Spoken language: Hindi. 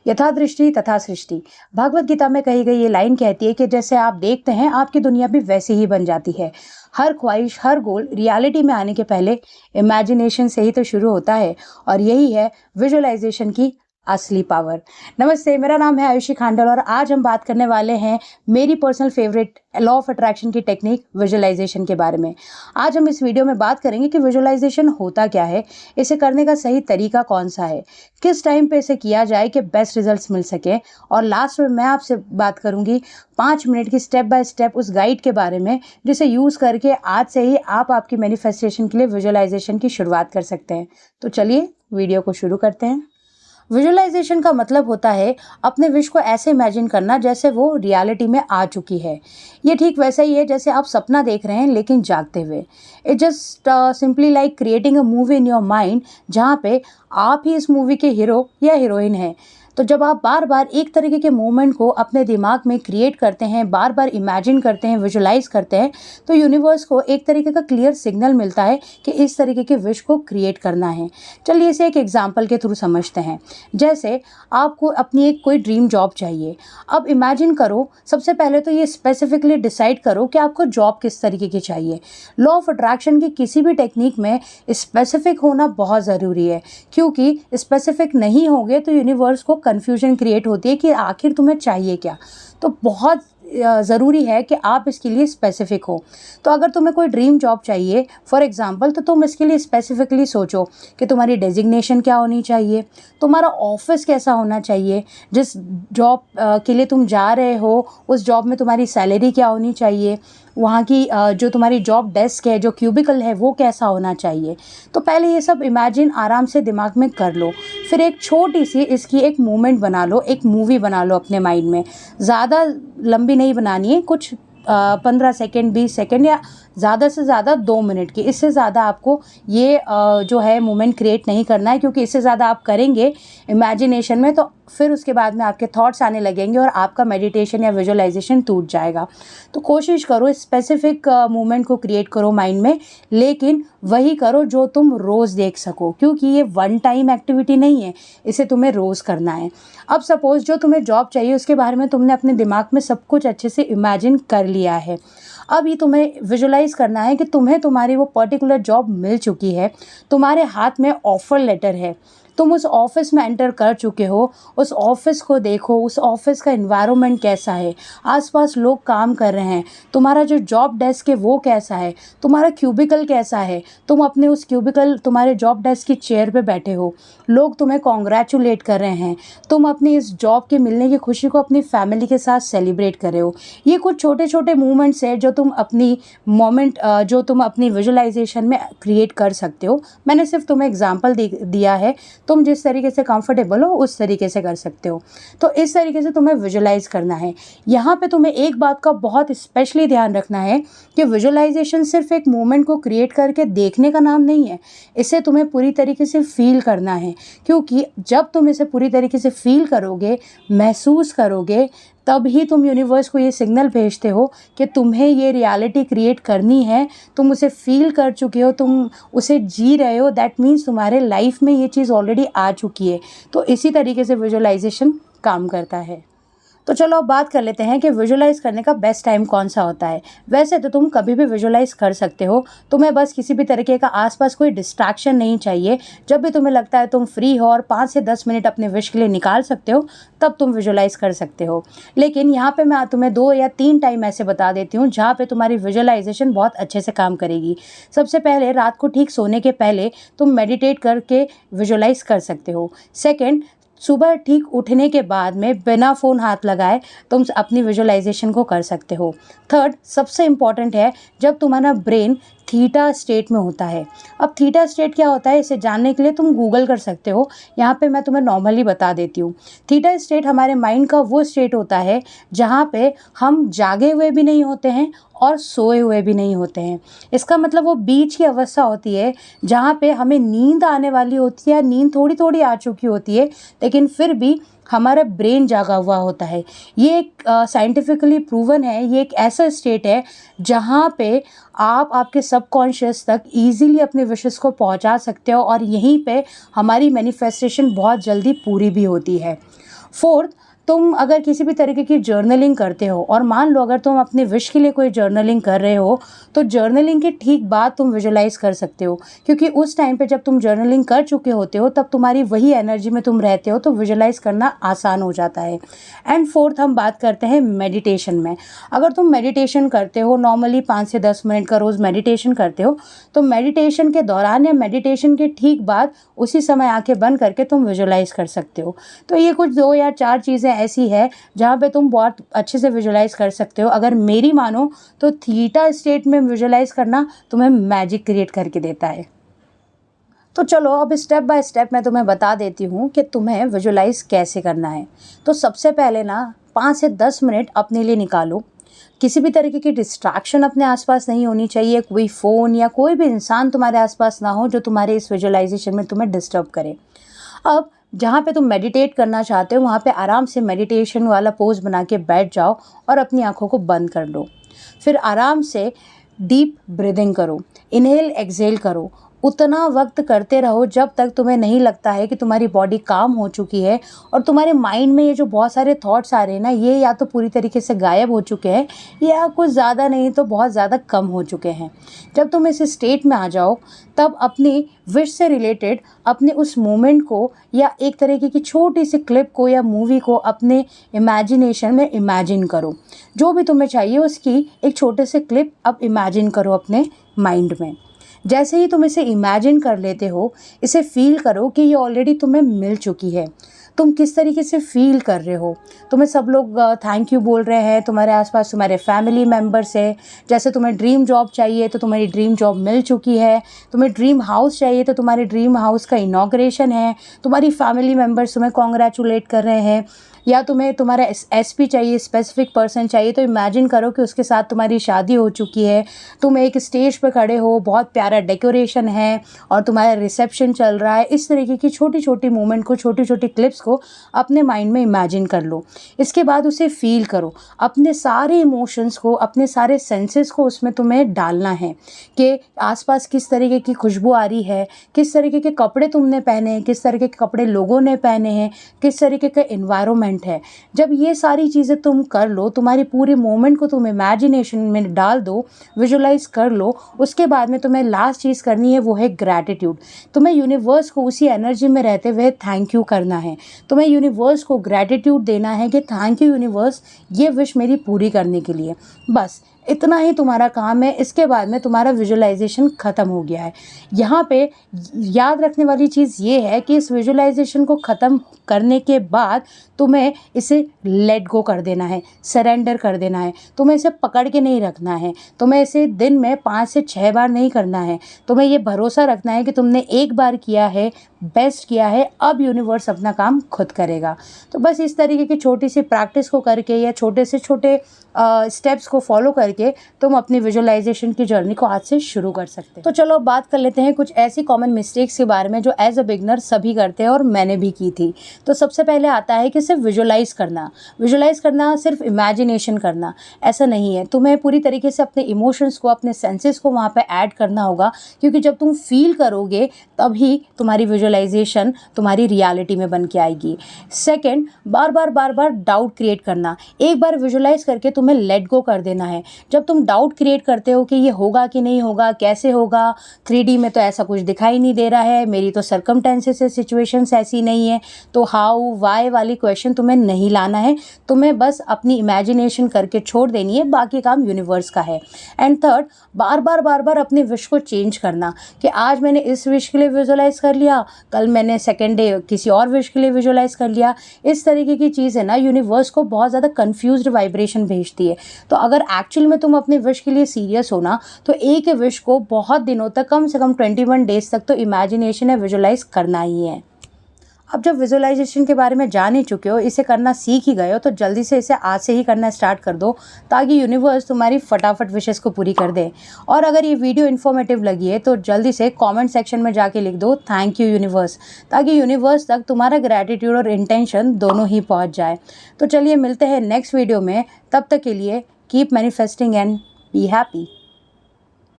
यथा दृष्टि तथा सृष्टि। भागवत गीता में कही गई ये लाइन कहती है कि जैसे आप देखते हैं आपकी दुनिया भी वैसे ही बन जाती है। हर ख्वाहिश, हर गोल रियलिटी में आने के पहले इमेजिनेशन से ही तो शुरू होता है और यही है विजुअलाइजेशन की असली पावर। नमस्ते, मेरा नाम है आयुषी खांडल और आज हम बात करने वाले हैं मेरी personal favourite law of attraction की टेक्निक विजुअलाइजेशन के बारे में। आज हम इस वीडियो में बात करेंगे कि विजुअलाइजेशन होता क्या है, इसे करने का सही तरीका कौन सा है, किस टाइम पे इसे किया जाए कि बेस्ट रिजल्ट्स मिल सके, और लास्ट में मैं आपसे बात करूंगी 5 मिनट की स्टेप बाय स्टेप उस गाइड के बारे में जिसे यूज़ करके आज से ही आप आपकी मैनिफेस्टेशन के लिए विजुअलाइजेशन की शुरुआत कर सकते हैं। तो चलिए वीडियो को शुरू करते हैं। विजुअलाइजेशन का मतलब होता है अपने विश को ऐसे इमेजिन करना जैसे वो रियलिटी में आ चुकी है। ये ठीक वैसा ही है जैसे आप सपना देख रहे हैं लेकिन जागते हुए। It just simply like creating a movie in your mind, जहाँ पे आप ही इस मूवी के हीरो या हीरोइन हैं। तो जब आप बार बार एक तरीके के मोमेंट को अपने दिमाग में क्रिएट करते हैं, बार बार इमेजिन करते हैं, विजुलाइज करते हैं, तो यूनिवर्स को एक तरीके का क्लियर सिग्नल मिलता है कि इस तरीके के विश को क्रिएट करना है। चलिए इसे एक एग्जाम्पल के थ्रू समझते हैं। जैसे आपको अपनी एक कोई ड्रीम जॉब चाहिए। अब इमेजिन करो, सबसे पहले तो ये स्पेसिफिकली डिसाइड करो कि आपको जॉब किस तरीके की चाहिए। लॉ ऑफ अट्रैक्शन की किसी भी टेक्निक में स्पेसिफिक होना बहुत ज़रूरी है, क्योंकि स्पेसिफिक नहीं होगे तो यूनिवर्स को कन्फ्यूजन क्रिएट होती है कि आखिर तुम्हें चाहिए क्या। तो बहुत ज़रूरी है कि आप इसके लिए स्पेसिफिक हो। तो अगर तुम्हें कोई ड्रीम जॉब चाहिए फॉर एग्जांपल, तो तुम इसके लिए स्पेसिफिकली सोचो कि तुम्हारी डेजिग्नेशन क्या होनी चाहिए, तुम्हारा ऑफिस कैसा होना चाहिए, जिस जॉब के लिए तुम जा रहे हो उस जॉब में तुम्हारी सैलरी क्या होनी चाहिए, वहाँ की जो तुम्हारी जॉब डेस्क है, जो क्यूबिकल है, वो कैसा होना चाहिए। तो पहले ये सब इमेजिन आराम से दिमाग में कर लो। फिर एक छोटी सी इसकी एक मूवमेंट बना लो, एक मूवी बना लो अपने माइंड में। ज़्यादा लंबी नहीं बनानी है, कुछ 15 सेकेंड, 20 सेकेंड या ज़्यादा से ज़्यादा 2 मिनट की। इससे ज़्यादा आपको ये जो है मोमेंट क्रिएट नहीं करना है, क्योंकि इससे ज़्यादा आप करेंगे इमेजिनेशन में तो फिर उसके बाद में आपके थॉट्स आने लगेंगे और आपका मेडिटेशन या विजुअलाइजेशन टूट जाएगा। तो कोशिश करो स्पेसिफिक मोमेंट को क्रिएट करो माइंड में, लेकिन वही करो जो तुम रोज़ देख सको, क्योंकि ये वन टाइम एक्टिविटी नहीं है, इसे तुम्हें रोज़ करना है। अब सपोज़ जो तुम्हें जॉब चाहिए उसके बारे में तुमने अपने दिमाग में सब कुछ अच्छे से इमेजिन कर लिया है। अब ये तुम्हें विजुलाइज करना है कि तुम्हें तुम्हारी वो पर्टिकुलर जॉब मिल चुकी है, तुम्हारे हाथ में ऑफर लेटर है, तुम उस ऑफिस में एंटर कर चुके हो। उस ऑफिस को देखो, उस ऑफिस का एनवायरनमेंट कैसा है, आसपास लोग काम कर रहे हैं, तुम्हारा जो जॉब डेस्क है वो कैसा है, तुम्हारा क्यूबिकल कैसा है, तुम अपने उस क्यूबिकल तुम्हारे जॉब डेस्क की चेयर पे बैठे हो, लोग तुम्हें कॉन्ग्रेचुलेट कर रहे हैं, तुम अपनी इस जॉब के मिलने की खुशी को अपनी फैमिली के साथ सेलिब्रेट कर रहे हो। ये कुछ छोटे छोटे मूवमेंट्स है जो तुम अपनी विजुअलाइजेशन में क्रिएट कर सकते हो। मैंने सिर्फ तुम्हें एग्जाम्पल दिया है, तुम जिस तरीके से कंफर्टेबल हो उस तरीके से कर सकते हो। तो इस तरीके से तुम्हें विजुअलाइज करना है। यहाँ पे तुम्हें एक बात का बहुत स्पेशली ध्यान रखना है कि विजुअलाइजेशन सिर्फ एक मोमेंट को क्रिएट करके देखने का नाम नहीं है, इसे तुम्हें पूरी तरीके से फील करना है। क्योंकि जब तुम इसे पूरी तरीके से फील करोगे, महसूस करोगे, तब ही तुम यूनिवर्स को ये सिग्नल भेजते हो कि तुम्हें ये रियलिटी क्रिएट करनी है। तुम उसे फील कर चुके हो, तुम उसे जी रहे हो, दैट मीन्स तुम्हारे लाइफ में ये चीज़ ऑलरेडी आ चुकी है। तो इसी तरीके से विजुअलाइजेशन काम करता है। तो चलो अब बात कर लेते हैं कि विजुअलाइज करने का बेस्ट टाइम कौन सा होता है। वैसे तो तुम कभी भी विजुअलाइज कर सकते हो, तुम्हें बस किसी भी तरीके का आसपास कोई डिस्ट्रैक्शन नहीं चाहिए। जब भी तुम्हें लगता है तुम फ्री हो और 5 से 10 मिनट अपने विश के लिए निकाल सकते हो, तब तुम विजुअलाइज कर सकते हो। लेकिन यहाँ पे मैं तुम्हें 2 या 3 टाइम ऐसे बता देती हूँ जहाँ पे तुम्हारी विजुअलाइजेशन बहुत अच्छे से काम करेगी। सबसे पहले, रात को ठीक सोने के पहले तुम मेडिटेट करके विजुअलाइज कर सकते हो। सेकेंड, सुबह ठीक उठने के बाद में बिना फ़ोन हाथ लगाए तुम अपनी विजुअलाइजेशन को कर सकते हो। थर्ड, सबसे इम्पॉर्टेंट है, जब तुम्हारा ब्रेन थीटा स्टेट में होता है। अब थीटा स्टेट क्या होता है, इसे जानने के लिए तुम गूगल कर सकते हो, यहाँ पे मैं तुम्हें नॉर्मली बता देती हूँ। थीटा स्टेट हमारे माइंड का वो स्टेट होता है जहाँ पे हम जागे हुए भी नहीं होते हैं और सोए हुए भी नहीं होते हैं। इसका मतलब वो बीच की अवस्था होती है जहाँ पे हमें नींद आने वाली होती है, नींद थोड़ी थोड़ी आ चुकी होती है, लेकिन फिर भी हमारा ब्रेन जागा हुआ होता है। ये एक साइंटिफिकली प्रूवन है, ये एक ऐसा स्टेट है जहाँ पे आप आपके सबकॉन्शियस तक इजीली अपने विशेस को पहुँचा सकते हो और यहीं पे हमारी मैनिफेस्टेशन बहुत जल्दी पूरी भी होती है। फोर्थ, तुम अगर किसी भी तरीके की जर्नलिंग करते हो और मान लो अगर तुम अपने विश के लिए कोई जर्नलिंग कर रहे हो तो जर्नलिंग के ठीक बाद तुम विजुलाइज कर सकते हो, क्योंकि उस टाइम पे जब तुम जर्नलिंग कर चुके होते हो तब तुम्हारी वही एनर्जी में तुम रहते हो, तो विजुलाइज करना आसान हो जाता है। एंड फोर्थ, हम बात करते हैं मेडिटेशन में। अगर तुम मेडिटेशन करते हो, नॉर्मली 5 से 10 मिनट का रोज़ मेडिटेशन करते हो, तो मेडिटेशन के दौरान या मेडिटेशन के ठीक बाद उसी समय आंखें बंद करके तुम विजुलाइज कर सकते हो। तो ये कुछ 2 या 4 चीज़ें ऐसी है जहाँ पे तुम बहुत अच्छे से विजुलाइज कर सकते हो। अगर मेरी मानो तो थीटा स्टेट में विजुलाइज करना तुम्हें मैजिक क्रिएट करके देता है। तो चलो अब स्टेप बाय स्टेप मैं तुम्हें बता देती हूँ कि तुम्हें विजुलाइज कैसे करना है। तो सबसे पहले ना 5 से 10 मिनट अपने लिए निकालो। किसी भी तरीके की डिस्ट्रैक्शन अपने आसपास नहीं होनी चाहिए, कोई फ़ोन या कोई भी इंसान तुम्हारे आसपास ना हो जो तुम्हारे इस विजुलाइजेशन में तुम्हें डिस्टर्ब करे। अब जहाँ पे तुम मेडिटेट करना चाहते हो वहाँ पे आराम से मेडिटेशन वाला पोज बना के बैठ जाओ और अपनी आँखों को बंद कर लो। फिर आराम से डीप ब्रीदिंग करो, इनहेल एक्सहेल करो। उतना वक्त करते रहो जब तक तुम्हें नहीं लगता है कि तुम्हारी बॉडी काम हो चुकी है और तुम्हारे माइंड में ये जो बहुत सारे थॉट्स आ रहे हैं ना, ये या तो पूरी तरीके से गायब हो चुके हैं या कुछ ज़्यादा नहीं तो बहुत ज़्यादा कम हो चुके हैं। जब तुम इस स्टेट में आ जाओ तब अपनी विश से रिलेटेड अपने उस मोमेंट को या एक तरीके की छोटी सी क्लिप को या मूवी को अपने इमेजिनेशन में इमेजिन करो। जो भी तुम्हें चाहिए उसकी एक छोटे से क्लिप अब इमेजिन करो अपने माइंड में। जैसे ही तुम इसे इमेजिन कर लेते हो, इसे फील करो कि ये ऑलरेडी तुम्हें मिल चुकी है। तुम किस तरीके से फील कर रहे हो, तुम्हें सब लोग थैंक यू बोल रहे हैं, तुम्हारे आसपास तुम्हारे फैमिली मेम्बर्स है। जैसे तुम्हें ड्रीम जॉब चाहिए तो तुम्हारी ड्रीम जॉब मिल चुकी है, तुम्हें ड्रीम हाउस चाहिए तो तुम्हारे ड्रीम हाउस का इनॉग्रेशन है, तुम्हारी फैमिली मेम्बर्स तुम्हें कॉन्ग्रेचुलेट कर रहे हैं। या तुम्हें तुम्हारा एसपी चाहिए, स्पेसिफिक पर्सन चाहिए, तो इमेजिन करो कि उसके साथ तुम्हारी शादी हो चुकी है, तुम एक स्टेज पर खड़े हो, बहुत प्यारा डेकोरेशन है और तुम्हारा रिसेप्शन चल रहा है। इस तरीके की छोटी छोटी मोमेंट को, छोटी छोटी क्लिप्स को अपने माइंड में इमेजिन कर लो। इसके बाद उसे फील करो, अपने सारे इमोशंस को, अपने सारे सेंसेस को उसमें तुम्हें डालना है कि आसपास किस तरीके की खुशबू आ रही है, किस तरीके के कपड़े तुमने पहने हैं, किस तरीके के कपड़े लोगों ने पहने हैं, किस तरीके का एनवायरनमेंट है। जब ये सारी चीज़ें तुम कर लो, तुम्हारी पूरे मोमेंट को तुम इमेजिनेशन में डाल दो, विजुलाइज कर लो, उसके बाद में तुम्हें लास्ट चीज़ करनी है, वो है ग्रैटिट्यूड। तुम्हें यूनिवर्स को उसी एनर्जी में रहते हुए थैंक यू करना है। तुम्हें यूनिवर्स को ग्रैटिट्यूड देना है कि थैंक यू यूनिवर्स, ये विश मेरी पूरी करने के लिए। बस इतना ही तुम्हारा काम है। इसके बाद में तुम्हारा विजुलाइजेशन ख़त्म हो गया है। यहाँ पे याद रखने वाली चीज़ ये है कि इस विजुलाइजेशन को ख़त्म करने के बाद तुम्हें इसे लेट गो कर देना है, सरेंडर कर देना है। तुम्हें इसे पकड़ के नहीं रखना है, तुम्हें इसे दिन में 5 से 6 बार नहीं करना है। तुम्हें ये भरोसा रखना है कि तुमने एक बार किया है, बेस्ट किया है, अब यूनिवर्स अपना काम खुद करेगा। तो बस इस तरीके की छोटी सी प्रैक्टिस को करके या छोटे से छोटे स्टेप्स को फॉलो करके तुम अपनी विजुअलाइजेशन की जर्नी को आज से शुरू कर सकते हैं। तो चलो अब बात कर लेते हैं कुछ ऐसी कॉमन मिस्टेक्स के बारे में जो एज अ बिगनर सभी करते हैं और मैंने भी की थी। तो सबसे पहले आता है कि सिर्फ विजुअलाइज करना सिर्फ इमेजिनेशन करना, ऐसा नहीं है। तुम्हें पूरी तरीके से अपने इमोशंस को, अपने सेंसेस को वहाँ पे ऐड करना होगा, क्योंकि जब तुम फील करोगे तभी तुम्हारी विजुअलाइजेशन तुम्हारी रियलिटी में बन के आएगी। सेकेंड, बार बार डाउट क्रिएट करना। एक बार विजुअलाइज करके तुम्हें लेट गो कर देना है। जब तुम डाउट क्रिएट करते हो कि ये होगा कि नहीं होगा, कैसे होगा, 3D में तो ऐसा कुछ दिखाई नहीं दे रहा है, मेरी तो सर्कमटेंसेस है, सिचुएशंस ऐसी नहीं है, तो हाउ वाई वाली क्वेश्चन तुम्हें नहीं लाना है। तुम्हें बस अपनी इमेजिनेशन करके छोड़ देनी है, बाकी काम यूनिवर्स का है। एंड थर्ड, बार बार अपने विश को चेंज करना कि आज मैंने इस विश के लिए विजुअलाइज कर लिया, कल मैंने सेकेंड डे किसी और विश के लिए विजुअलाइज कर लिया। इस तरीके की चीज़ है ना, यूनिवर्स को बहुत ज़्यादा कन्फ्यूज्ड वाइब्रेशन भेजती है। तो अगर एक्चुअल में तुम अपने विश के लिए सीरियस हो ना, तो एक विश को बहुत दिनों तक, कम से कम 21 डेज तक तो इमेजिनेशन है विजुअलाइज करना ही है। अब जब विजुअलाइजेशन के बारे में जान ही चुके हो, इसे करना सीख ही गए हो, तो जल्दी से इसे आज से ही करना स्टार्ट कर दो, ताकि यूनिवर्स तुम्हारी फटाफट विशेस को पूरी कर दे। और अगर ये वीडियो इन्फॉर्मेटिव लगी है तो जल्दी से कमेंट सेक्शन में जाके लिख दो थैंक यू यूनिवर्स, ताकि यूनिवर्स तक तुम्हारा ग्रैटिट्यूड और इंटेंशन दोनों ही पहुँच जाए। तो चलिए मिलते हैं नेक्स्ट वीडियो में, तब तक के लिए keep manifesting and be happy.